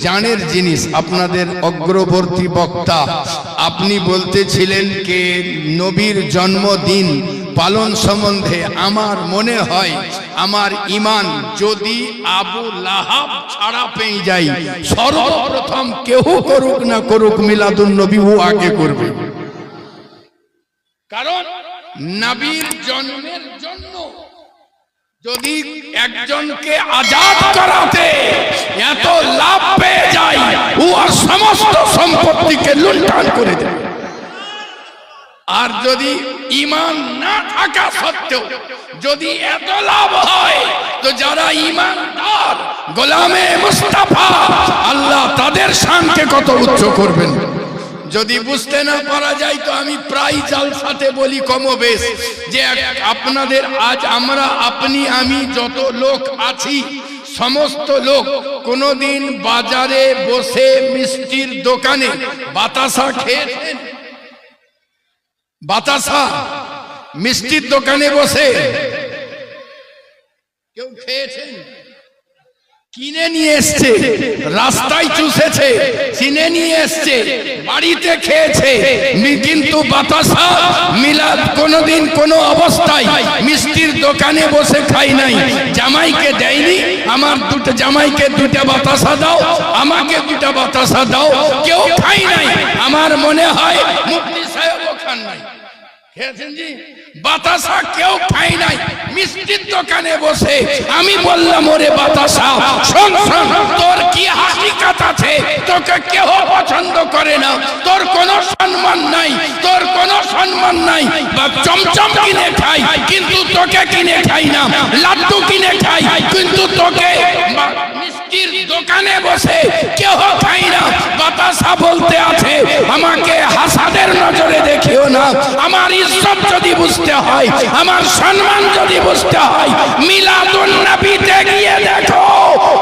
জানের জিনিস আপনাদের অগ্রবর্তী বক্তা আপনি বলতেছিলেন কে নবীর জন্মদিন পালন সম্বন্ধে আমার মনে হয় আমার ঈমান যদি আবু লাহাব ছাড়া পেয়ে যায় সর্বপ্রথম কেউ করুক না করুক মিলাদুন নবী ও আগে করবে, কারণ নবীর জন্মের জন্য যদি একজনকে আজাদ করাতে এত লাভ পেয়ে যায় ও সমস্ত সম্পত্তিকে লুণ্ঠন করে দেবে। আর যদি ঈমান না থাকা সত্ত্বেও যদি এত লাভ হয় তো যারা ঈমানদার গোলামে মুস্তাফা আল্লাহ তাদের শানকে কত উচ্চ করবেন। যদি বুঝতে না পারা যায় তো আমি প্রায় জালসাতে বলি কমবেশ যে আপনাদের আজ আমরা আপনি আমি যত লোক আছি সমস্ত লোক কোনদিন বাজারে বসে মিষ্টির দোকানে বাতাসা খেয়েছেন? বাতাসা মিষ্টির দোকানে বসে কেউ খেয়েছেন? কিনে নিয়ে এসছে, রাস্তায় চুষেছে, কিনে নিয়ে এসছে, বাড়িতে খেয়েছে, কিন্তু বাতাসা মিলাদ কোনোদিন কোনো অবস্থায় মিষ্টির দোকানে বসে খাই নাই। জামাইকে দেয়নি, আমার দুটো জামাইকে দুটা বাতাসা দাও, আমাকে দুটা বাতাসা দাও, কেউ খাই নাই। আমার মনে হয় মুফতি সাহেবও খান নাই। খেয়েছেন জি? বাতাসা কেউ খাই নাই, মিষ্টির দোকানে বসে। আমি বললাম ওরে বাতাসা শোন শোন, তোর কি হাকিকত আছে? তোকে কেউ পছন্দ করে না, তোর কোনো সম্মান নাই, তোর কোনো সম্মান নাই। বা চমচম কিনে খাই কিন্তু তোকে কিনে খাই না, লাড্ডু কিনে খাই কিন্তু তোকে মিষ্টির দোকানে বসে কেউ খাই না। বাতাসা বলতে আছে আমাকে হাসাদের নজরে দেখিও না, আমার ইজ্জত যদি বুঝতে হয়, আমার সম্মান যদি বুঝতে হয়, মিলাদুন নবীতে গিয়ে দেখো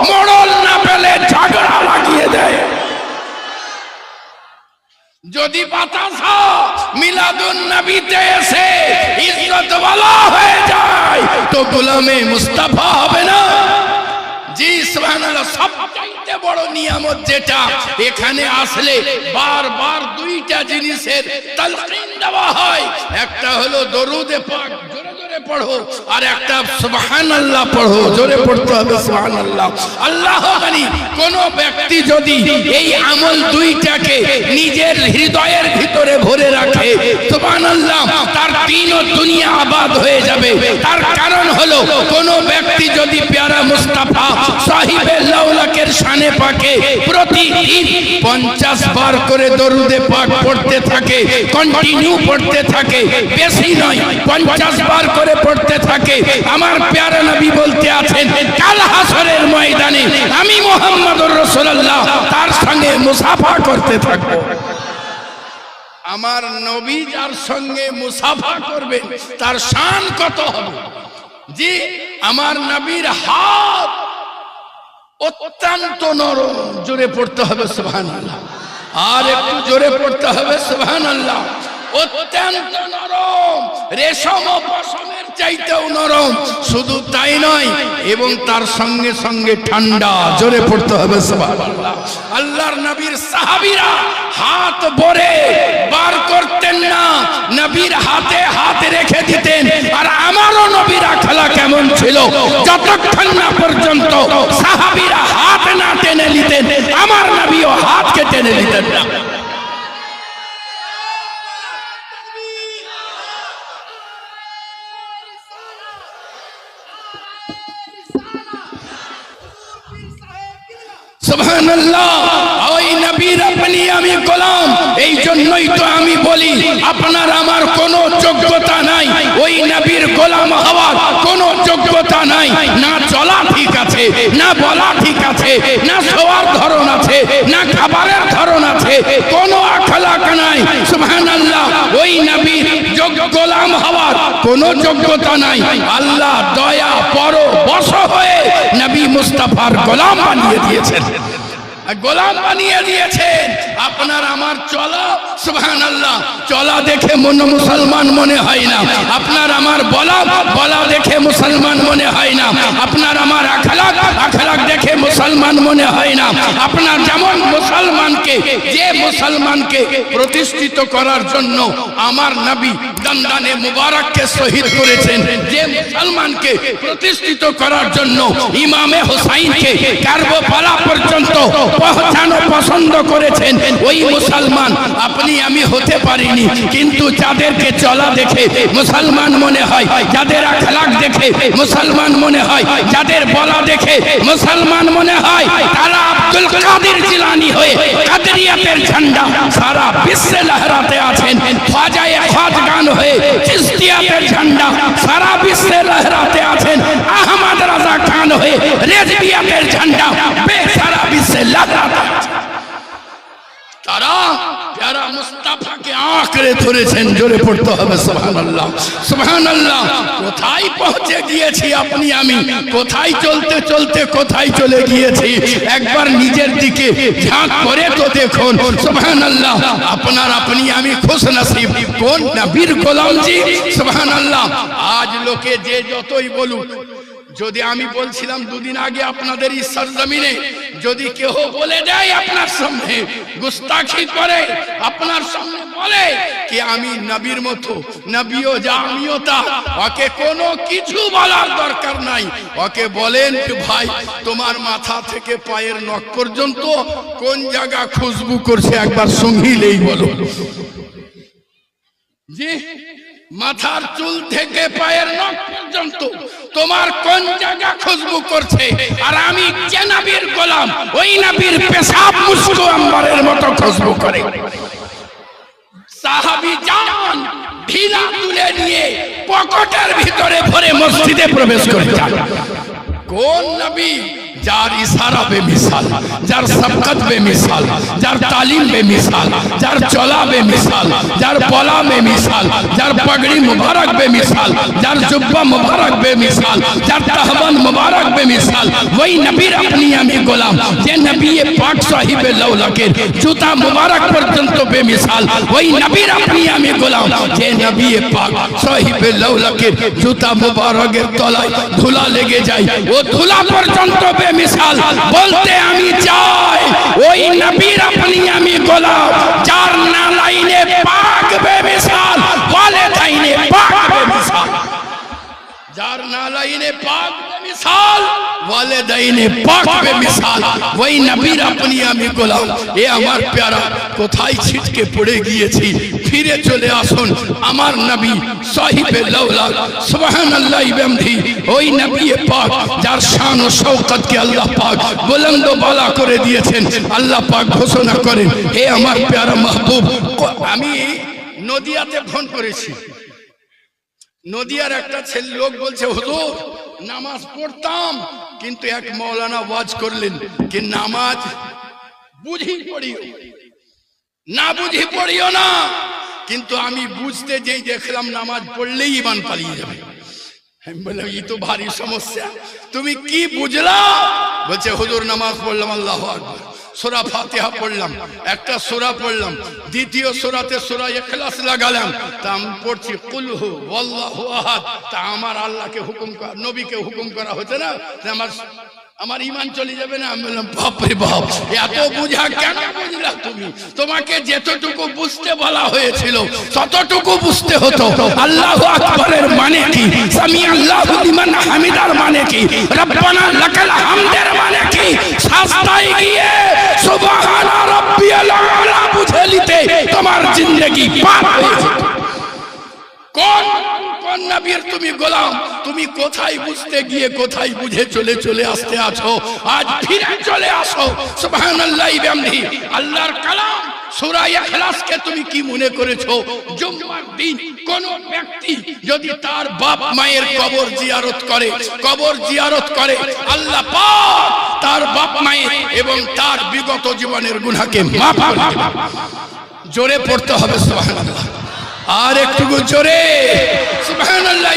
মোড়ল না পেলে ঝগড়া লাগিয়ে দেয়। যদি বাতাসা মিলাদুন নবীতে এসে ইজ্জতওয়ালা হয়ে যায় তো গোলামে মুস্তাফা হবে না? জি সুবহানাল্লাহ। সবচেয়ে বড় নিয়ামত যেটা এখানে আসলে বারবার দুইটা জিনিসের তালকিন দেওয়া হয়, একটা হলো দরুদে পাক জোরে জোরে পড়ো, আর একটা সুবহানাল্লাহ পড়ো, জোরে পড়তে হবে সুবহানাল্লাহ। আল্লাহ জানি কোন ব্যক্তি যদি এই আমল দুইটাকে নিজের হৃদয়ের ভিতরে ভরে রাখে সুবহানাল্লাহ, তার দিন ও দুনিয়া আবাদ হয়ে যাবে। তার কারণ হলো কোন ব্যক্তি যদি প্যারা মুস্তাফা সাহিবে লাউলাকের শানে পাকে প্রতিদিন 50 বার করে দরুদে পাক পড়তে থাকে, কন্টিনিউ পড়তে থাকে, বেশি নয় 50 বার করে পড়তে থাকে, আমার প্যারা নবী বলতে আছেন কাল হাসরের ময়দানে আমি মুহাম্মদুর রাসূলুল্লাহ তার সঙ্গে মুসাফা করতে থাকবো। আমার নবী যার সঙ্গে মুসাফা করবে তার শান কত হবে। জি আমার নবীর হাত অত্যন্ত নরম, জোরে পড়তে হবে সুবহানাল্লাহ, আর একটু জোরে পড়তে হবে সুবহানাল্লাহ। অত্যন্ত নরম, রেশম ও পশমের চাইতেও নরম। শুধু তাই নয়, এবং তার সঙ্গে সঙ্গে ঠান্ডা, জোরে পড়তে হবে সুবহানাল্লাহ। আল্লাহর নবীর সাহাবীরা হাত ভরে বার করতেন না, নবীর হাতে হাত রেখে দিতেন। আর আমারও নবীর আখলা কেমন ছিল, যতক্ষণ না পর্যন্ত সাহাবীরা হাত না টেনে নিতেন আমার নবীও হাতকে টেনে নিতেন না। সুবহানাল্লাহ। ওই নবীর আপনি আমি গোলাম, এই জন্যই তো আমি বলি আপনার আমার কোনো যোগ্যতা নাই, ওই নবীর গোলাম হওয়ার কোনো যোগ্যতা নাই। না চলা ঠিক আছে, না বলা ঠিক আছে, না শোয়ার ধরন আছে, না খাবারের ধরন আছে, কোনো আখলাক নাই। সুবহানাল্লাহ। ওই নবীর গোলাম হওয়ার কোনো যোগ্যতা নাই। আল্লাহ দয়া পরবশ হয়ে নবী মুস্তাফার গোলাম বানিয়ে দিয়েছেন। গোলাম বানিয়ে দিয়েছেন। আপনার আমার চলা সুবহানাল্লাহ, চলা দেখে মুসলমান মনে হয় না। আপনার আমার বলা দেখে মুসলমান মনে হয় না। আপনার আমার আখলাক দেখে মুসলমান মনে হয় না। আপনার যেমন যে মুসলমানকে প্রতিষ্ঠিত করার জন্য আমার নবী দন্দনে মুবারককে শহীদ করেছেন, যে মুসলমানকে প্রতিষ্ঠিত করার জন্য ইমামে হুসাইনকে কারবালা পর্যন্ত পৌঁছানো পছন্দ করেছেন, ওই মুসলমান আপনি আমি হতে পারিনি। কিন্তু যাদেরকে চলা দেখে মুসলমান মনে হয়, যাদের আখলাক দেখে মুসলমান মনে হয়, যাদের বলা দেখে মুসলমান মনে হয়, তারা আব্দুল কাদের জিলানী হয়ে কাদরিয়াতের ঝান্ডা সারা বিশ্বে লহরাতে আছেন। খ্বাজায়ে খাজগান হয়ে চিশতিয়াতের ঝান্ডা সারা বিশ্বে লহরাতে আছেন। আহমদ রাজা খান হয়ে রেজবিয়াতের ঝান্ডা সারা বিশ্বে লহরাতে আছেন। তারা প্যারা মুস্তাফাকে আঁকড়ে ধরেছেন। জোরে পড়তে হবে সুবহানাল্লাহ, সুবহানাল্লাহ। কোথায় পৌঁছে গিয়েছি আপনি আমি, কোথায় চলতে চলতে কোথায় চলে গিয়েছি, একবার নিজের দিকে ঝাঁক করে তো দেখুন। সুবহানাল্লাহ, আপনার আপনি আমি খুশ নসিব। কোন নবীর গোলাম জি, সুবহানাল্লাহ। আজ লোকে যে যতই বলুক, যদি আমি বলছিলাম দুদিন আগে আপনাদের এই সরজমিনে, যদি কেউ বলে দেয় আপনার সামনে গুস্তাখি করে, আপনার সামনে বলে কি আমি নবীর মতো, নবীও যা আমিও তা, ওকে কোনো কিছু বলার দরকার নাই। ওকে বলেন ভাই তোমার মাথা থেকে পায়ের নখ পর্যন্ত কোন জায়গা খুশবু করছে একবার সঙ্গিলেই বলো জি। মাথার চুল থেকে পায়ের নখ পর্যন্ত তোমার কোন জায়গা খুশবু করছে? আর আমি যে নবীর গোলাম, ওই নবীর পেশাব মুস্কো আম্বরের মতো খুশবু করে। সাহাবী জান ঢিলা তুলে নিয়ে পকেটের ভিতরে ভরে মসজিদে প্রবেশ করে যান। কোন নবী? যার ইশারা বেমিসাল, যার সবকত বেমিসাল, যার তালিম বেমিসাল, যার চলা বেমিসাল, যার বলা বেমিসাল, যার পাগড়ি মুবারক বেমিসাল, যার জুব্বা মুবারক বেমিসাল, যার তহবান মুবারক বেমিসাল, ওই নবীর আপনি আমি গোলাম। যে নবী পাক সাহিবে লাউলাকের জুতা মুবারক পর্যন্ত বেমিসাল, ওই নবীর আপনি আমি গোলাম। যে নবী পাক সাহিবে লাউলাকের জুতা মুবারকের তলায় ধুলা লেগে যায়, ও ধুলা পর্যন্ত মিসাল বলতে আমি চাই ওই নবীর আপনি আমি গোলাম। যার নালাইনে পাক বেমিসাল, ওয়ালিদাইনে পাক বেমিসাল, যার নালাইনে পাক বেমিসাল, ওয়ালিদাইনে পাক বেমিসাল, ওই নবীর আপনি আমি গোলাম। এ আমার প্যারা, কোথায় ছিটকে পড়ে গিয়েছি, ফিরে চলে আসুন আমার নবী সাহিবে লাউলাক সুবহানাল্লাহ বিহামদি, ওই নবী পাক যার শান ও শওকত কে আল্লাহ পাক বুলন্দ বালা করে দিয়েছেন। আল্লাহ পাক ঘোষণা করেন, হে আমার প্যারা মাহবুব। আমি নদিয়াতে ফোন করেছি, নদিয়ার একটা ছেলে লোক বলছে হুজুর নামাজ পড়তাম, কিন্তু এক মাওলানা ওয়াজ করলেন কি নামাজ বুঝি পড়িও না, বুঝি পড়িও না। কিন্তু আমি বুঝতে যেই দেখলাম নামাজ পড়লেই ঈমান পালিয়ে যাবে। আমি বললাম এই তো ভারী সমস্যা, তুমি কি বুঝলা? বলছে হুজুর নামাজ পড়লাম, আল্লাহু আকবার, সূরা ফাতিহা পড়লাম, একটা সূরা পড়লাম, দ্বিতীয় সূরাতে সূরা ইখলাস লাগালাম, তা আমি পড়ছি কুল হু ওয়াল্লাহু আহাদ। তা আমার আল্লাহকে হুকুম করা, নবীকে হুকুম করা হচ্ছে না, আমার ঈমান চলে যাবে না? আমি বললাম বাপ রে বাপ, এত বুঝা কেন বুঝলা তুমি? তোমাকে যতটুকু বুঝতে বলা হয়েছিল ততটুকু বুঝতে হতো। আল্লাহু আকবারের মানে কি, সামি আল্লাহু লিমান হামিদার মানে কি, রব্বানা লাকাল হামদের মানে কি, সাজদায় গিয়ে সুবহানা রাব্বিয়াল আলা বুঝে নিতে তোমার জিন্দেগি পার হয়ে যেত। কোন কোন নবীর তুমি গোলাম? তুমি কোথায় বুঝতে গিয়ে কোথায় বুঝে চলে আসতে আছো? আজ ফিরে চলে আসো সুবহানাল্লাহ বিহামদিহি। আল্লাহর কালাম সূরা ইখলাসকে তুমি কি মনে করেছো? জুম্মার দিন কোন ব্যক্তি যদি তার বাপ মায়ের কবর জিয়ারত করে, আল্লাহ পাক তার বাপ মায়ের এবং তার বিগত জীবনের গুনাহকে মাফ করে দেবেন। জোরে পড়তে হবে সুবহানাল্লাহ। আর একটু জোরে সুবহানাল্লাহ।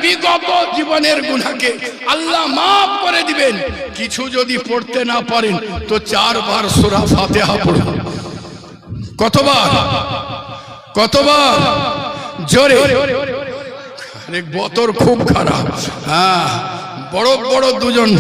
বিগত জীবনের গুনাহকে আল্লাহ মাফ করে দিবেন। কিছু যদি পড়তে না পারেন তো 4 বার সূরা ফাতিহা পড়ুন। কতবার? কতবার? জোরে। আরেক বতর খুব খারাপ। হ্যাঁ, বড় বড় দুজন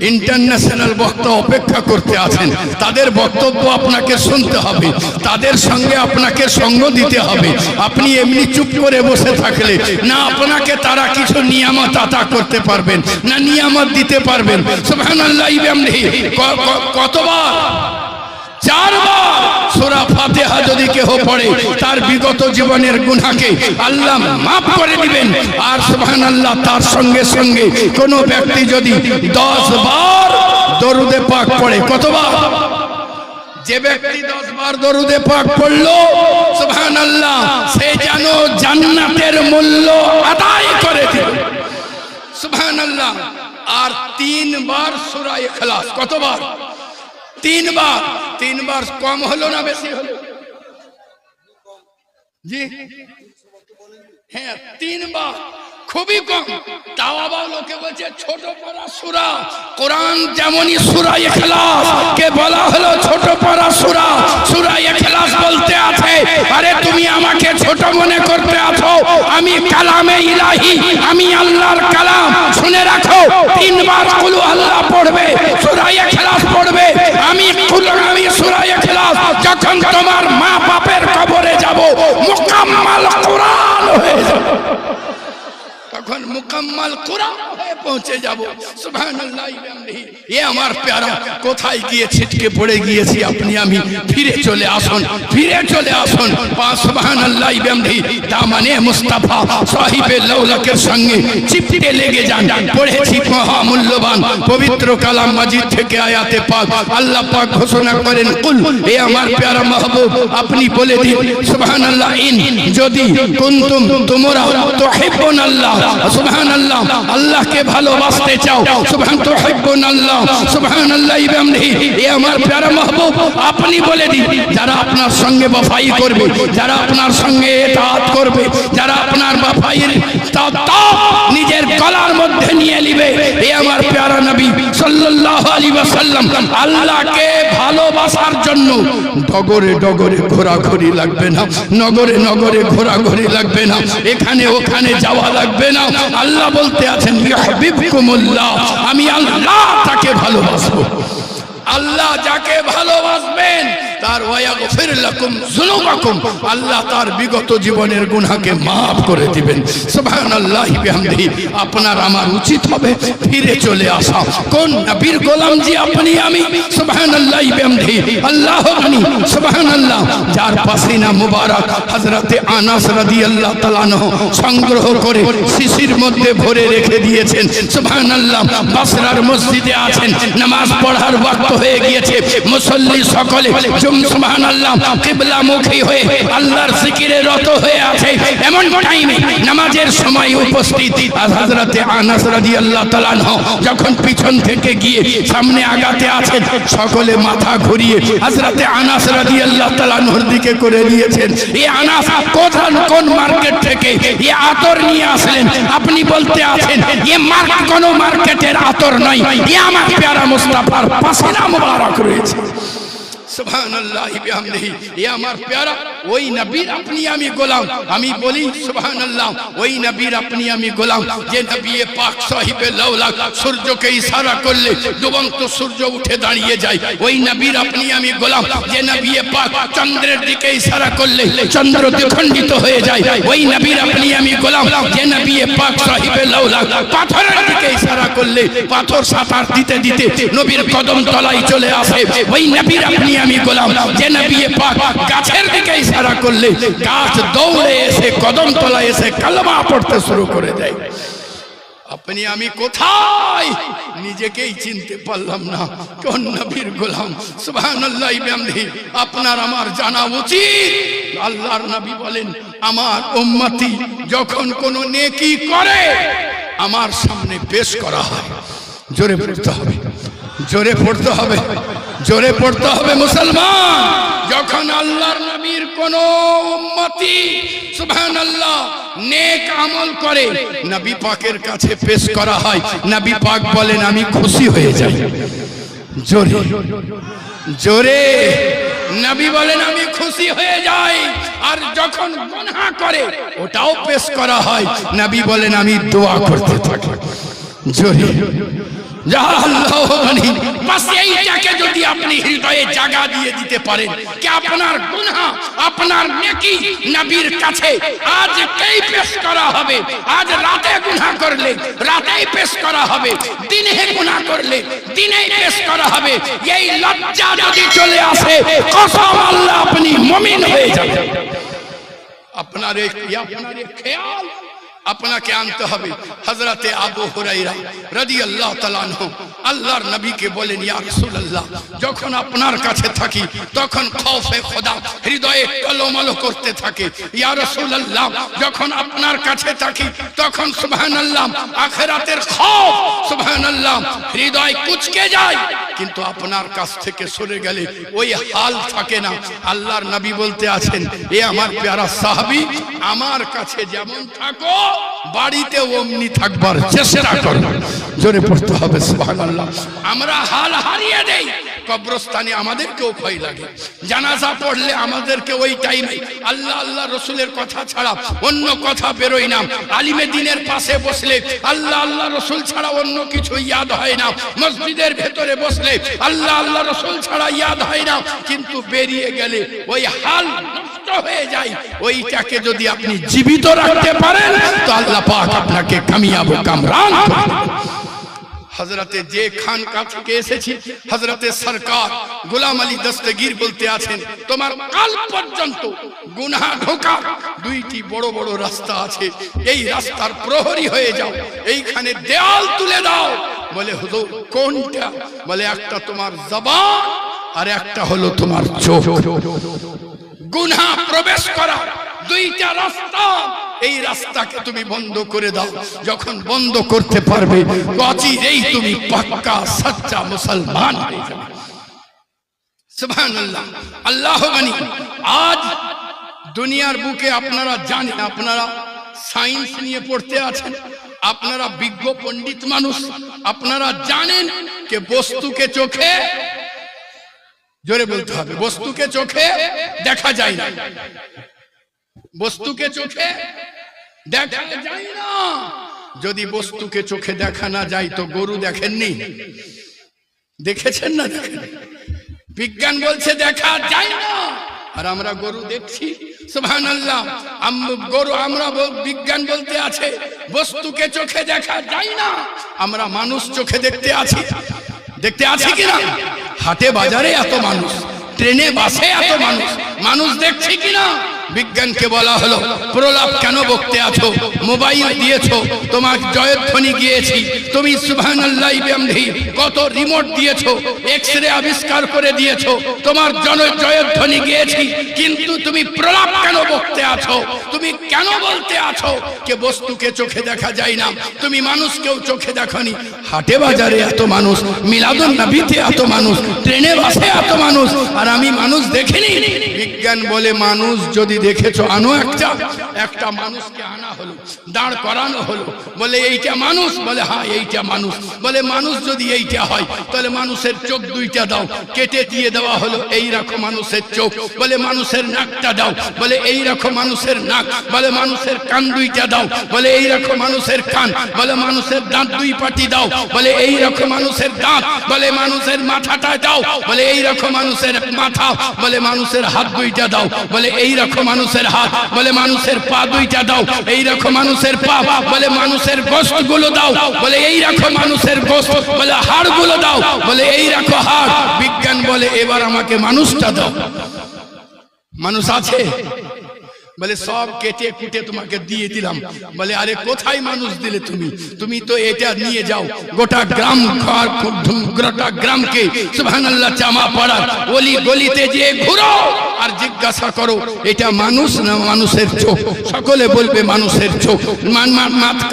ইন্টারন্যাশনাল বক্তা অপেক্ষা করতে আছেন। তাদের বক্তব্য আপনাকে শুনতে হবে, তাদের সঙ্গে আপনাকে সঙ্গ দিতে হবে। আপনি এমনি চুপ করে বসে থাকলে না আপনাকে তারা কিছু নিয়ামত আতা করতে পারবেন, না নিয়ামত দিতে পারবেন। সুবহানাল্লাহ। কতবার? 4 বার সূরা ফাতিহা যদি কেহ পড়ে তার বিগত জীবনের গুনাহকে আল্লাহ মাফ করে দিবেন। আর সুবহানাল্লাহ, তার সঙ্গে সঙ্গে কোন ব্যক্তি যদি 10 বার দরুদে পাক পড়ে, কতবার? যে ব্যক্তি 10 বার দরুদে পাক পড়লো সুবহানাল্লাহ, সে যেন জান্নাতের মূল্য আদায় করে দিল। সুবহানাল্লাহ। আর 3 বার সূরা ইখলাস। কতবার? 3 বার। 3 বার কম হলো না বেশি হলো? জি হ্যাঁ, 3 বার খুবই কম। তাও আবার লোকে বলছে ছোট পড়া সূরা। কোরআন যেমনই সূরা ইখলাস কে বলা হলো ছোট পড়া সূরা। সূরা ইখলাস বলতে আছে, আরে তুমি আমাকে ছোট মনে করতে আছো, আমি কালামে ইলাহি, আমি আল্লাহর কালাম। শুনে রাখো, 3 বার কুল আল্লাহ পড়বে, সূরা ইখলাস পড়বে। আমি সূরা ইখলাস যখন তোমার মা বাপের কবরে যাব, মুকাম্মাল কোরআন হয়ে যাবে, তখন মুকাম্মাল কোরআন হয়ে পৌঁছে যাব। সুবহানাল্লাহ। এ আমার প্যারা, কোথায় গিয়ে ছিটকে পড়ে গিয়েছি আপনি আমি, ফিরে চলে আসুন, ফিরে চলে আসুন। সুবহানাল্লাহ। দামানে মুস্তাফা সাহিবে লাউলাকের সঙ্গে চিপটে লেগে যান। পড়েছি মহামূল্যবান পবিত্র কালাম মাজিদ থেকে আয়াতে পাক। আল্লাহ পাক ঘোষণা করেন, কুল, এ আমার প্যারা মাহবুব আপনি বলে দিন সুবহানাল্লাহ, ইন যদি কুনতুম তোমরা তুহিব্বুনাল্লাহ, সুবহানাল্লাহ, আল্লাহকে ভালোবাসতে চাও, তুহিব্বুনাল্লাহ, সুবহানাল্লাহ। এ আমার প্যারা মাহবুব আপনি বলে দিন, যারা আপনার সঙ্গে বফাই করবে, যারা আপনার সঙ্গে ইতাআত করবে, যারা আপনার বফাইয়ের নিজের গলার মধ্যে নিয়ে নিবে, এ আমার প্যারা নবী সাল্লাল্লাহু আলাইহি ওয়াসাল্লাম আল্লাহকে ভালোবাসার জন্য ডগরে ডগরে ঘোরাঘুরি লাগবে না, নগরে নগরে ঘোরাঘুরি লাগবে না, এখানে ওখানে যাওয়া লাগবে না। আল্লাহ বলতে আছেন, ইউহিব্বুকুমুল্লাহ, আমি আল্লাহ তাকে ভালোবাসবো। আল্লাহ যাকে ভালোবাসবেন তার ওয়াগফির লাকুম যুনুবাকুম, আল্লাহ তার বিগত জীবনের গুনাহকে maaf করে দিবেন। সুবহানাল্লাহি বিহামদিহি। আপনার আমার উচিত হবে ফিরে চলে আসা। কোন নবীর গোলাম জি আপনি আমি? সুবহানাল্লাহি বিহামদিহি। আল্লাহ গনি, সুবহানাল্লাহ। যার পাসিনা মুবারক হযরতে আনাস রাদিয়াল্লাহু তাআলা আনহু সংগ্রহ করে শিশির মধ্যে ভরে রেখে দিয়েছেন। সুবহানাল্লাহ। বাসরার মসজিদে আছেন, নামাজ পড়ার ওয়াক্ত হয়ে গিয়েছে, মুসল্লি সকলে সুবহানাল্লাহ কিবলামুখী হয়ে আল্লাহর জিকিরে রত হয়ে আছে। এমন টাইমে নামাজের সময় উপস্থিত হযরতে আনাস রাদিয়াল্লাহু তাআলা আনহু যখন পিছন থেকে গিয়ে সামনে আগাতে আছেন, সকলে মাথা ঘুরিয়ে হযরতে আনাস রাদিয়াল্লাহু তাআলা আনহুর দিকে করে দিয়েছেন। এই আনাস কোন মার্কেট থেকে এই আতর নিয়ে আসলেন? আপনি বলতে আছেন এই মার্কেট কোন মার্কেটের আতর নয়, এই আমার প্যারা মুস্তাফার পাসিনা মুবারক রয়েছে। সুবহানাল্লাহি বিহামদিহি। এ আমার প্যারা ওই নবীর আপনি আমি গোলাম। আমি বলি সুবহানাল্লাহ, ওই নবীর আপনি আমি গোলাম যে নবী পাক সাহিবে লাউলাক সূর্যকে ইশারা করলে ডুবন্ত সূর্য উঠে দাঁড়িয়ে যায়। ওই নবীর আপনি আমি গোলাম যে নবী পাক চন্দ্রের দিকে ইশারা করলে চন্দ্র দ্বিখণ্ডিত হয়ে যায়। ওই নবীর আপনি আমি গোলাম যে নবী পাক সাহিবে লাউলাক পাথরের দিকে ইশারা করলে পাথর সাঁতার দিতে দিতে নবীর কদম তলায় চলে আসে। ওই নবীর আপনি আমি গোলাম যে নবী পাক গাছের দিকে ইশারা করলে গাছ দৌড়ে এসে কদম তলায় এসে কালেমা পড়তে শুরু করে দেয়। আপনি আমি কোথায় নিজেকেই চিনতে পারলাম না, কোন নবীর গোলাম। সুবহানাল্লাহি বিহামদিহি। আপনার আমার জানা উচিত, আল্লাহর নবী বলেন আমার উম্মতি যখন কোন নেকি করে আমার সামনে পেশ করা হয়, জোরে পড়তে হবে, জোরে পড়তে হবে, জোরে পড়তে হবে মুসলমান। যখন আল্লাহর নবীর কোন উম্মতি সুবহানাল্লাহ নেক আমল করে নবী পাকের কাছে পেশ করা হয়, নবী পাক বলেন আমি খুশি হয়ে যাই। জোরে জোরে নবী বলেন আমি খুশি হয়ে যাই। আর যখন গুনাহ করে ওটাও পেশ করা হয়, নবী বলেন আমি দোয়া করতে থাকি। জোরে যা আল্লাহ বলি বাস এইটাকে যদি আপনি হৃদয়ে জায়গা দিয়ে দিতে পারেন কি আপনার গুনাহ আপনার নেকি নবীর কাছে আজকেই পেশ করা হবে। আজ রাতে গুনাহ করলে রাতেই পেশ করা হবে, দিনে গুনাহ করলে দিনেই পেশ করা হবে। এই লজ্জা যদি চলে আসে কসম আল্লাহ আপনি মুমিন হয়ে যাবেন। আপনার এই খেয়াল আপনাকে আনতে হবে। হযরতে আবু হুরায়রা রাদিয়াল্লাহু তাআলা আনহু আল্লাহর নবীকে বলেন ইয়া রাসূলুল্লাহ যখন আপনার কাছে থাকি তখন খৌফে খোদা হৃদয়ে টলমল করতে থাকে। ইয়া রাসূলুল্লাহ যখন আপনার কাছে থাকি তখন সুবহানাল্লাহ আখিরাতের খৌফ সুবহানাল্লাহ হৃদয় কুঁচকে যায়, কিন্তু আপনার কাছ থেকে সরে গেলে ওই হাল থাকে না। আল্লাহর নবী বলতে আছেন এ আমার প্যারা সাহাবী আমার কাছে যেমন থাকো বাড়িতে অমনি থাকবার চেষ্টা করো। জোরে পড়তে হবে সুবহানাল্লাহ। আমরা হাল হারিয়ে দেই, কবরস্থানে আমাদেরকেও ভয় লাগে, জানাজা পড়লে আমাদেরকে ওই টাইমে আল্লাহ আল্লাহ রসুলের কথা ছাড়া অন্য কথা বেরোয় না। আলিমে দিনের পাশে বসলে আল্লাহ আল্লাহ রসুল ছাড়া অন্য কিছু ইয়াদ হয় না। মসজিদের ভেতরে বসলে আল্লাহ আল্লাহ রসুল ছাড়া ইয়াদ হয় না, কিন্তু বেরিয়ে গেলে ওই হাল নষ্ট হয়ে যায়। ওইটাকে যদি আপনি জীবিত রাখতে পারেন তো আল্লাহ পাক আপনাকে কামিয়াব কামরান করবেন। হযরতে যে খানকা থেকে এসেছি হযরতে সরকার গোলাম আলী দস্তগীর বলতে আছেন তোমার কাল পর্যন্ত গুনাহ ঢোকার দুইটি বড় বড় রাস্তা আছে, এই রাস্তার প্রহরী হয়ে যাও, এইখানে দেয়াল তুলে দাও। বলে হুজুর কোনটা? বলে একটা তোমার জবান আর একটা হলো তোমার চোখ। গুনাহ প্রবেশ করা দুইটা রাস্তা, এই রাস্তাকে তুমি বন্ধ করে দাও। যখন বন্ধ করতে পারবে অচিরেই তুমি পাক্কা সচ্চা মুসলমান হয়ে যাবে। সুবহানাল্লাহ আল্লাহ গানি। আজ দুনিয়ার বুকে আপনারা জানেন, আপনারা সায়েন্স নিয়ে পড়তে আছেন, আপনারা বিজ্ঞ পণ্ডিত মানুষ, আপনারা জানেন যে বস্তুকে চোখে, জোরে বলতে হবে, বস্তুকে চোখে দেখা যায় না, বস্তুকে চোখে দেখা যায় না। যদি বস্তুকে চোখে দেখা না যায় তো গরু দেখেননি? দেখেছেন না? দেখেন, বিজ্ঞান বলছে দেখা যায় না আর আমরা গরু দেখছি। সুবহানাল্লাহ গরু আমরা বিজ্ঞান বলতে আছে বস্তুকে চোখে দেখা যায় না, আমরা মানুষ চোখে দেখতে আছি। দেখতে আছি কিনা? হাটে বাজারে এত মানুষ, ট্রেনে বাসে এত মানুষ, মানুষ দেখছি কিনা? বিজ্ঞানকে বলা হলো প্রলাপ কেন বকতে আছো? মোবাইল দিয়েছো, তোমার জয়ধ্বনি গিয়েছি, তুমি সুবহানাল্লাহ বিহামদিহি কত রিমোট দিয়েছো, এক্সরে আবিষ্কার করে দিয়েছো, তোমার জয়ধ্বনি গিয়েছি, কিন্তু তুমি প্রলাপ কেন বকতে আছো? তুমি কেন বলতে আছো যে বস্তুকে চোখে দেখা যায় না? তুমি মানুষকেও চোখে দেখনি। হাটে বাজারে এত মানুষ, মিলাদুন নবীতে এত মানুষ, ট্রেনে বাসে এত মানুষ, আর আমি মানুষ দেখিনি। বিজ্ঞান বলে মানুষ যদি দেখেছো আনো একটা মানুষকে আনা হলো, দাঁড় করানো হলো, বলে এইটা মানুষ, বলে হ্যাঁ এইটা মানুষ। বলে মানুষ যদি এইটা হয় তাহলে মানুষের চোখ দুইটা দাও, কেটে দিয়ে দেওয়া হলো এই রকম মানুষের চোখ। বলে মানুষের নাকটা দাও, বলে এই রকম মানুষের নাক। বলে মানুষের কান দুইটা দাও, বলে এই রকম মানুষের কান। বলে মানুষের দাঁত দুই পাটি দাও, বলে এই রকম মানুষের দাঁত। বলে মানুষের মাথাটা দাও, বলে এই রকম মানুষের মাথা। বলে মানুষের হাত দুইটা দাও, বলে এই রকম মানুষের হাত। বলে মানুষের পা দুইটা দাও, এই রকম মানুষের পা। বলে মানুষের গোশত গুলো দাও, বলে এই রকম মানুষের গোশত। বলে হাড় গুলো দাও, বলে এই রকম হাড়। বিজ্ঞান বলে এবার আমাকে মানুষটা দাও। মানুষ আছে? বলে সব কেটে কুটে তোমাকে দিয়ে দিলাম। বলে আরে কোথায় মানুষ দিলে তুমি? তুমি তো এটা নিয়ে যাও গোটা গ্রাম, গোটা গ্রামকে সুবহানাল্লাহ জামা পড়া গলি গলিতে যে ঘুরো আর জিজ্ঞাসা করো এটা মানুষ না মানুষের চোখ। সকলে বলবে মানুষের চোখ।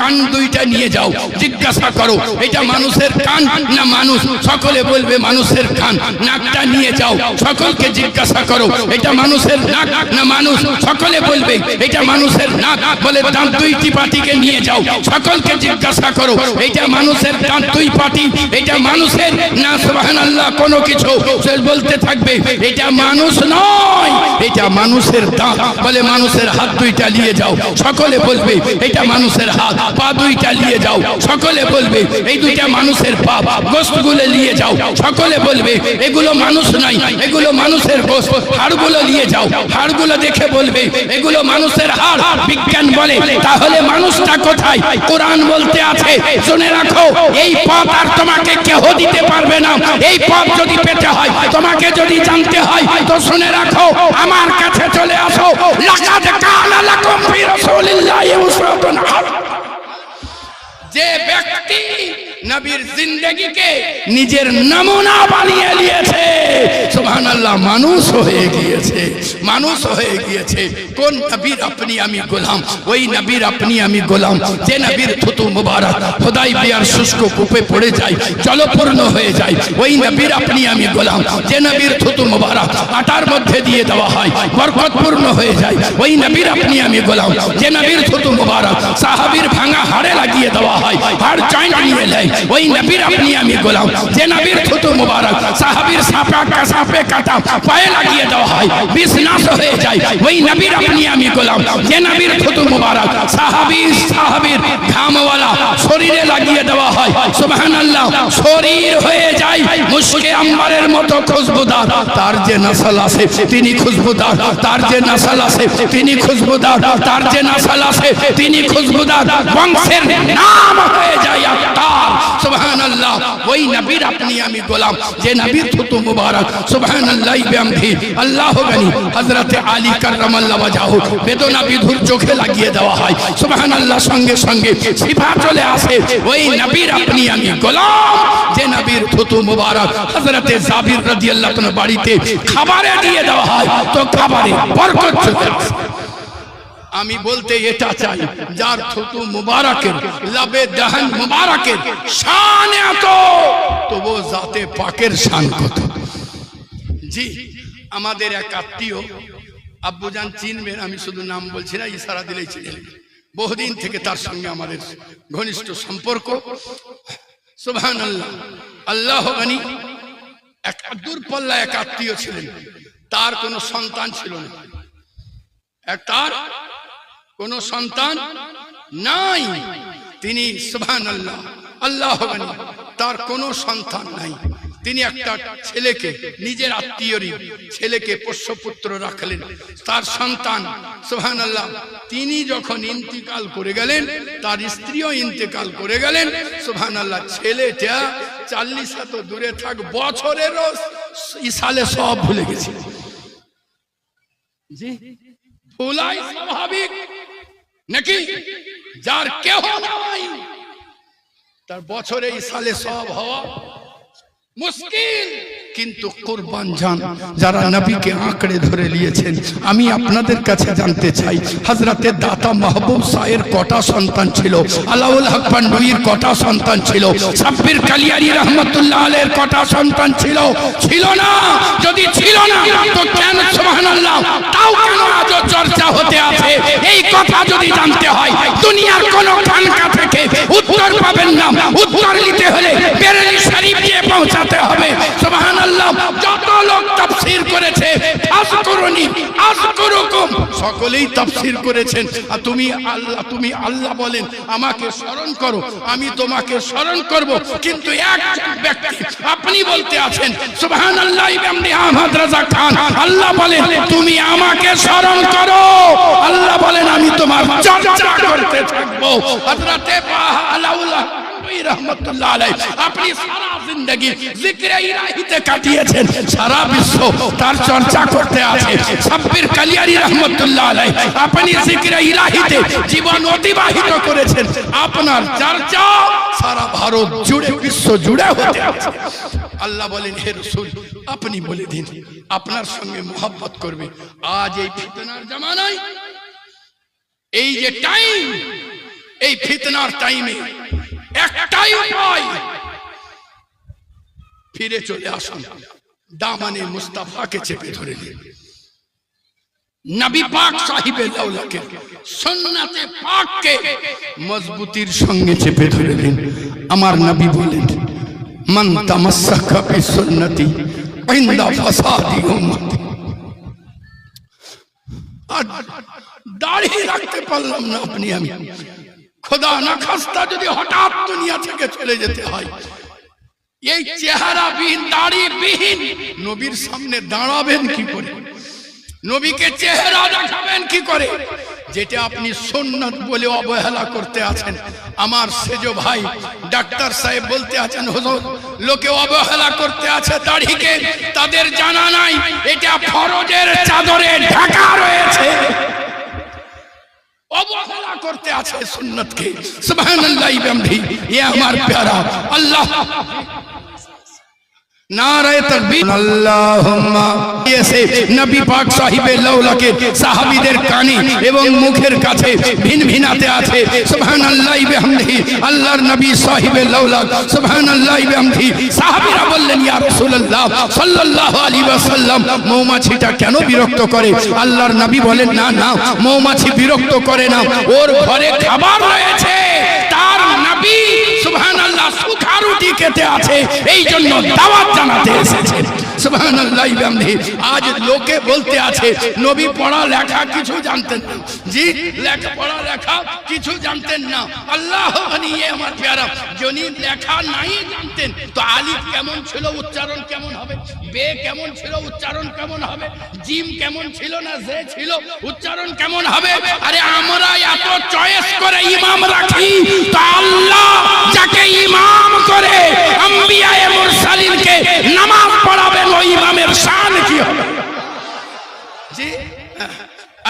কান দুইটা নিয়ে যাও, জিজ্ঞাসা করো এটা মানুষের কান না মানুষ। সকলে বলবে মানুষের কান। নাকটা নিয়ে যাও, সকলকে জিজ্ঞাসা করো এটা মানুষের নাক না মানুষ। সকলে বলবে এটা মানুষের নাক। বলে দাঁত দুইটি পাটিকে নিয়ে যাও, সকলকে জিজ্ঞাসা করো এটা মানুষের দাঁত দুই পাটি এটা মানুষের না সুবহানাল্লাহ কোনো কিছু। সে বলতে থাকবে এটা মানুষ নয়, এটা মানুষের দাঁত। বলে মানুষের হাত দুইটা নিয়ে যাও, সকলে বলবে এটা মানুষের হাত। পা দুইটা নিয়ে যাও, সকলে বলবে এই দুইটা মানুষের পা। গোশতগুলো নিয়ে যাও, সকলে বলবে এগুলো মানুষ নাই, এগুলো মানুষের গোশত। হাড়গুলো নিয়ে যাও, হাড়গুলো দেখে বলবে এগুলো মানুষের হাড়। বিজ্ঞান বলে তাহলে মানুষটা কোথায়? কোরআন বলতে আছে শুনে রাখো, এই পথ আর তোমাকে কেউ দিতে পারবে না। এই পথ যদি পেতে হয়, তোমাকে যদি জানতে হয় তো শুনে রাখো, আমার কাছে চলে আসো। লাকাদ কানা লাকুম ফি রাসূলিল্লাহি উসওয়াতুন হাসানাহ। যে ব্যক্তি নবীর জিন্দেগিকে নিজের নমুনা বানিয়ে নিয়েছে সুবহানাল্লাহ, মানুষ হয়ে গিয়েছে, মানুষ হয়ে গিয়েছে। কোন নবীর আপনি আমি গোলাম? ওই নবীর আপনি আমি গোলাম যে নবীর থুতু মুবারক হুদাইবিয়ার শুষ্ক কূপে পড়ে যায়, জলপূর্ণ হয়ে যায়। ওই নবীর আপনি আমি গোলাম যে নবীর থুতু মুবারক আটার মধ্যে দিয়ে দেওয়া হয়, বরকতপূর্ণ হয়ে যায়। ওই নবীর আপনি আমি গোলাম যে নবীর থুতু মুবারক সাহাবীর ভাঙা হাড়ে লাগিয়ে দেওয়া হয়, হাড় জয়েন্ট নিয়ে নেয়। ওই নবীর আপনি আমি গোলাম যে নবীর থুতু মুবারক সাহাবীর সাপে কাটা পায়ে লাগিয়ে দেওয়া হয়, বিষ নাশ হয়ে যায়। ওই নবীর আপনি আমি গোলাম যে নবীর থুতু মুবারক সাহাবীর ঘামওয়ালা শরীরে লাগিয়ে দেওয়া হয়, সুবহানাল্লাহ শরীর হয়ে যায় মুশকে আম্বারের মতো খুশবুদার। তার যে নসল আছে তিনি খুশবুদার, তার যে নসল আছে তিনি খুশবুদার, তার যে নসল আছে তিনি খুশবুদার। বংশের নাম হয়ে যায় আত্তার, সুবহানাল্লাহ। ওই নবীর আপনি আমি গোলাম যে নবীর থুতু মুবারক সুবহানাল্লাহ বিহামদি আল্লাহু গনি হযরতে আলী কাররামাল্লাহু ওয়াজহু বেদনা বিধুর চোখে লাগিয়ে দেওয়া হয়, সুবহানাল্লাহ সঙ্গে সঙ্গে শিফা চলে আসে। ওই নবীর আপনি আমি গোলাম যে নবীর থুতু মুবারক হযরতে জাবির রাদিয়াল্লাহু তাআলা বাড়িতে খাবারে দিয়ে দেওয়া হয় তো খাবারে বরকত চলে আসে। আমি বলতে এটা চাই যার থুতু মুবারকের লবে দহন মুবারকের শান এত, তো ও জাতে পাকের শান কত। জি আমাদের এক আত্মীয় আব্বুজান চিনবেন, আমি শুধু নাম বলছি না, ইশারা দিলেই চিনে নেবেন। বহুদিন থেকে তার সঙ্গে আমাদের ঘনিষ্ঠ সম্পর্ক, সুবহানাল্লাহ। আল্লাহ গনি এক দূরপাল্লা এক আত্মীয় ছিলেন, তার কোনো সন্তান ছিল না, তার কোনো সন্তান নাই। তিনি সুবহানাল্লাহ আল্লাহ গনি তার কোনো সন্তান নাই। তিনি একটা ছেলেকে, নিজের আত্মীয়রই ছেলেকে পোষ্যপুত্র রাখলেন, তার সন্তান সুবহানাল্লাহ। তিনি যখন ইন্তেকাল করে গেলেন, তার স্ত্রীও ইন্তেকাল করে গেলেন, সুবহানাল্লাহ। ছেলেটা 40 তো দূরে থাক, বছরেরও সালে সব ভুলে গেছে। জি ভুলাই স্বাভাবিক নাকি? যার কেহ নাই তার বছরে সালে সব হওয়া মুশকিল। কিন্তু কুরবান জান যারা নবীকে আঁকড়ে ধরে নিয়েছেন, আমি আপনাদের কাছে জানতে চাই হযরতে দাতা মাহবুব শাহের কটা সন্তান ছিল? আলাউল হক পান্ডুইর কটা সন্তান ছিল? সাব্বির কালিয়ারি রহমাতুল্লাহ আলাইহির কটা সন্তান ছিল? ছিল না। যদি ছিল না তো কেন সুবহানাল্লাহ তাও কেন আজও চর্চা হতে আছে? এই কথা যদি জানতে হয় দুনিয়ার কোন খানকা থেকে উত্তর পাবেন না। উত্তর নিতে হলে বেরেলি শরীফ দিয়ে পৌঁছাতে হবে, সুবহানাল্লাহ। যত লোক তাফসীর করেছে আযকুরুনি আযকুরুকুম, সকলেই তাফসীর করেছেন। আর তুমি আল্লাহ বলেন আমাকে স্মরণ করো, আমি তোমাকে স্মরণ করব। কিন্তু এক ব্যক্তি আপনি বলতে আছেন সুবহানাল্লাহ বিহামদি আহমদ রাজা খান, আল্লাহ বলেন তুমি আমাকে স্মরণ করো, আল্লাহ বলেন আমি তোমার চর্চা করতে থাকবো। হযরতে আলাউল্লাহ নবী রহমতুল্লাহ আলাইহি আপনি সারা জিন্দেগি জিকরে ইলাহিতে কাটিয়েছেন, সারা বিশ্ব তার চর্চা করতে আছে। সাব্বির কালিয়ারি রহমতুল্লাহ আলাইহি আপনি জিকরে ইলাহিতে জীবন অতিবাহিত করেছেন, আপনার চর্চা সারা ভারত জুড়ে বিশ্ব জুড়ে হতে আছে। আল্লাহ বলেন হে রাসূল আপনি বলে দিন আপনার সঙ্গে মোহাব্বত করবে। আজ এই ফিতনার জামানায় এই যে টাইম, এই ফিতনার টাইমে একটাই উপায়, ফিরে চলে আসুন, দামানে মুস্তাফাকে চেপে ধরে নিন, নবী পাক সাহিবে লাউলাকে সুন্নাতে পাককে মজবুতির সঙ্গে চেপে ধরে নিন। আমার নবী বলেন মান তামাসসাকা বিসুন্নতি ইনদা ফাসাদি উম্মতি। দাড়ি রাখতে পারলাম না আপনি আমি, খোদা না খাস্তা যদি হঠাৎ দুনিয়া থেকে চলে যেতে হয়, এই চেহারা বিহীন দাড়ি বিহীন নবীর সামনে দাঁড়াবেন কি করে, নবীকে চেহারা দেখাবেন কি করে? যেটা আপনি সুন্নাত বলে অবহেলা করতে আছেন। আমার সেজ ভাই ডাক্তার সাহেব বলতে আছেন হুজুর লোকে অবহেলা করতে আছে দাড়িকে, তাদের জানা নাই এটা ফরজের চাদরে ঢাকা রয়েছে, অবহেলা করতে আছে সুন্নতকে। সুবহানাল্লাহ বিহামদিহি। এ আমার প্যারা আল্লাহ নারে তাকবীর আল্লাহুম্মা। এসে নবী পাক সাহিবে লাউলাকে সাহাবীদের কানে এবং মুখের কাছে ভিনভিনাতে আছে। সুবহানাল্লাহ বিহামদিহি। আল্লাহর নবী সাহিবে লাউলা সুবহানাল্লাহ বিহামদিহি। সাহাবীরা বললেন ইয়া রাসূলুল্লাহ সাল্লাল্লাহু আলাইহি ওয়াসাল্লাম মৌমাছিটা কেন বিরক্ত করে? আল্লাহর নবী বলেন না না, মৌমাছি বিরক্ত করে না, ওর ঘরে খাবার রয়েছে, তার নবী সুবহানাল্লাহ সুখা রুটি খেতে আছে, এই জন্য দাওয়াত জানাতে এসেছে। সুবহানাল্লাহ বিহামদিহি। আজ লোকে বলতে আছে নবী পড়া লেখা কিছু জানতেন না, জি লেখা পড়া লেখা কিছু জানতেন না। আল্লাহ বানিয়ে আমার প্যারা যিনি লেখা নাই জানতেন তো আলিফ কেমন ছিল উচ্চারণ কেমন হবে, বে কেমন ছিল উচ্চারণ কেমন হবে, জিম কেমন ছিল না জে ছিল উচ্চারণ কেমন হবে। আরে আমরা এত চয়েস করে ইমাম রাখি, তো আল্লাহ যাকে ইমাম করে আম্বিয়ায়ে মুরসালিনকে নামাজ পড়াবেন, ওই ইমামের শান কি হবে? জি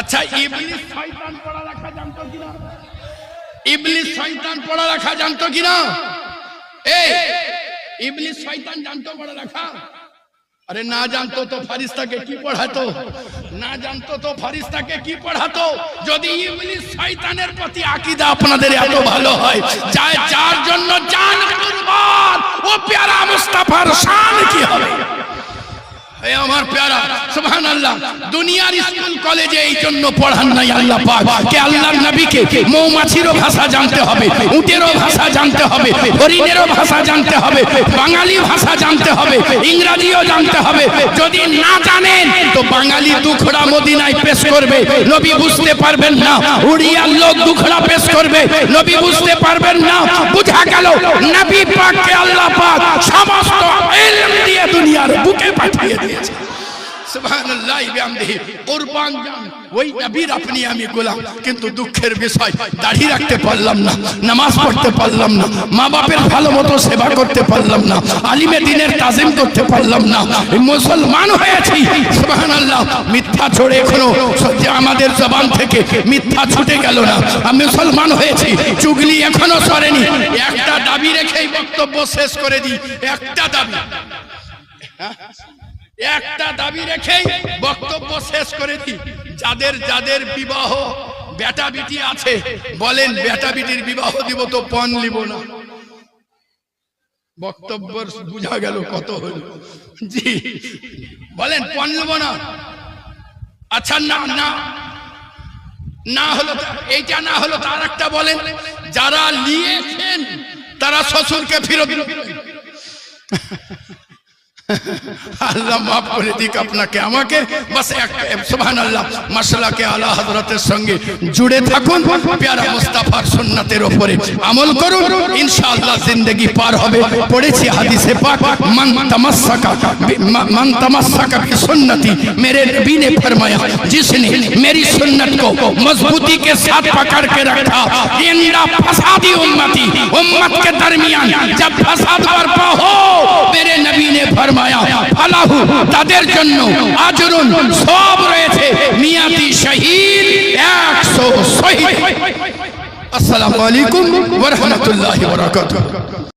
আচ্ছা, ইবলিস শয়তান পড়া লেখা জানতো কিনা? ইবলিস শয়তান পড়া লেখা জানতো কিনা? এই ইবলিস শয়তান জানতো পড়া লেখা? আরে না জানতো তো ফারিস্তাকে কি পড়াতো? না জানতো তো ফারিস্তাকে কি পড়াতো? যদি ইবলিস শয়তানের প্রতি আকীদা আপনাদের এত ভালো হয়, যার জন্য জান কুরবান, ও প্যারা মুস্তাফার শান কি হবে? এ আমার প্যারা সুবহানাল্লাহ। দুনিয়ার স্কুল কলেজে এই জন্য পড়ান নাই আল্লাহ পাক কে আল্লাহর নবীকে মৌমাছিরও ভাষা জানতে হবে, উটেরও ভাষা জানতে হবে, হরিণেরও ভাষা জানতে হবে, বাঙালি ভাষা জানতে হবে, ইংরেজিও জানতে হবে। যদি না জানেন তো বাঙালি দুখড়া মদিনায় পেশ করবে, নবী বুঝতে পারবেন না। উড়িয়ার লোক দুখড়া পেশ করবে, নবী বুঝতে পারবেন না। বুঝা গেল নবী পাককে আল্লাহ পাক সমস্ত ইলম দিয়ে দুনিয়ার বুকে পাঠিয়ে দিয়েছে। সুবহানাল্লাহ বিহামদিহি। কুরবান জান ওই নবীর আপনি আমি গোলাম, কিন্তু দুঃখের বিষয় দাড়ি রাখতে পারলাম না, নামাজ পড়তে পারলাম না, মা বাপের ভালো মতো সেবা করতে পারলাম না, আলিমে দ্বীনের তাজিম করতে পারলাম না, মুসলমান হয়েছি। সুবহানাল্লাহ। মিথ্যা ছড়ে এখনো আমাদের জবান থেকে মিথ্যা ছুটে গেল না, আমি মুসলমান হয়েছি। চুগলি এখনো সরেনি। একটা দাবি রেখেই বক্তব্য শেষ করে দিই, একটা দাবি, একটা দাবি রেখেই বক্তব্য শেষ করে দিই। যাদের যাদের বিবাহ বেটা বিটি আছে বলেন বেটা বিটির বিবাহ দিব তো পণ নিব না। বক্তব্য বুঝা গেল কত হলো? জি বলেন পণ নিব না। আচ্ছা না না না হলো, এইটা না হলো তার একটা বলেন যারা নিয়েছেন তারা শ্বশুরকে ফেরত দিবেন। আল্লাহ মাফ করে দিক আপনাকে আমাকে। বাস সুবহানাল্লাহ, মাশাআল্লাহ আলা হযরতের সঙ্গে জুড়ে থাকুন, প্যারা মুস্তাফার সুন্নাতের উপরে আমল করুন, ইনশাআল্লাহ জিন্দেগি পার হবে। পড়েছি হাদিসে পাক, মান তামাসসাকা বিসুন্নতি, मेरे नबी ने फरमाया जिसने मेरी सुन्नत को मजबूती के साथ पकड़ के रखा, इंदा फसादी उम्मती, उम्मत के दरमियान जब फसाद बर्पा हो, मेरे नबी ने फरमाया फलाहु तादेर जन्नो आजरुन सब रয়েছে, মিয়াতি শহীদ 100 শহীদ। আসসালামু আলাইকুম ওয়া রাহমাতুল্লাহি ওয়া বারাকাতুহু।